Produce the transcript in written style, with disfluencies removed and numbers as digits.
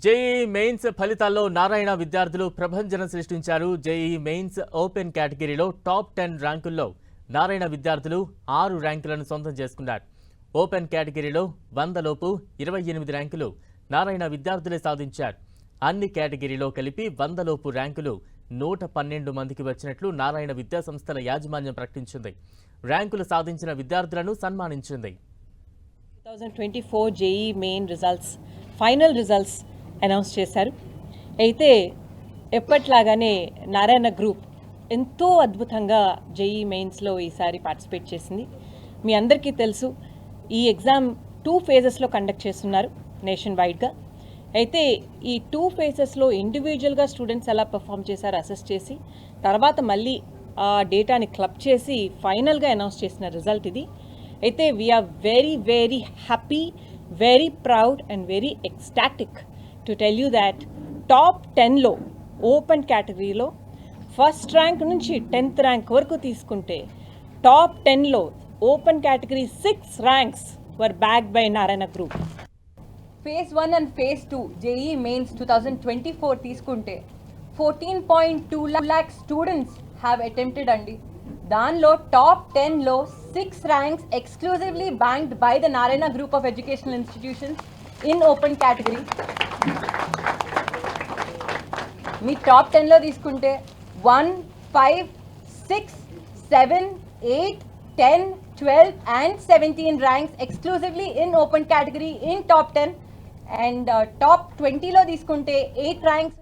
JEE mains ఫలితాల్లో నారాయణ విద్యార్థులు ప్రభంజనం సృష్టించారు. జేఈఈ మెయిన్స్ ఓపెన్ కేటగిరీలో టాప్ 10 ర్యాంకుల్లో నారాయణ విద్యార్థులు 6 ర్యాంకులను సొంతం చేసుకున్నారు. ఓపెన్ కేటగిరీలో 100 లోపు 28 ర్యాంకులు నారాయణ విద్యార్థులే సాధించారు. అన్ని కేటగిరీలో కలిపి 100 లోపు ర్యాంకులు 112 మందికి వచ్చినట్లు నారాయణ విద్యాసంస్థల యాజమాన్యం ప్రకటించింది. ర్యాంకులు సాధించిన విద్యార్థులను సన్మానించింది. 2024 JEE main results final results announce చేశారు. అయితే ఎప్పట్లాగానే నారాయణ గ్రూప్ ఎంతో అద్భుతంగా జేఈఈ మెయిన్స్లో ఈసారి పార్టిసిపేట్ చేసింది. మీ అందరికీ తెలుసు, ఈ ఎగ్జామ్ 2 ఫేజెస్లో కండక్ట్ చేస్తున్నారు నేషన్ వైడ్గా. అయితే ఈ 2 ఫేజెస్లో ఇండివిజువల్గా స్టూడెంట్స్ ఎలా పర్ఫామ్ చేశారో అసెస్ చేసి తర్వాత మళ్ళీ ఆ డేటాని క్లబ్ చేసి ఫైనల్గా అనౌన్స్ చేసిన రిజల్ట్ ఇది. అయితే we're very very happy, very proud and very ecstatic to tell you that top 10లో ఓపెన్ కేటగిరీలో ఫస్ట్ ర్యాంక్ నుంచి 10th ర్యాంక్ వరకు తీసుకుంటే టాప్ 10లో open category 6 ranks were backed by Narayana group. Phase 1 and Phase 2 JEE Mains 2024 తీసుకుంటే 14.2 lakh students have attempted అండి. దానిలో top 10లో 6 ranks exclusively banked by the Narayana group of educational institutions in open category. మీ top 10లో తీసుకుంటే 1, 5, 6, 7, 8, 10, 12 and 17 ranks exclusively in open category in top 10 and top 20 లో తీసుకుంటే 8 ranks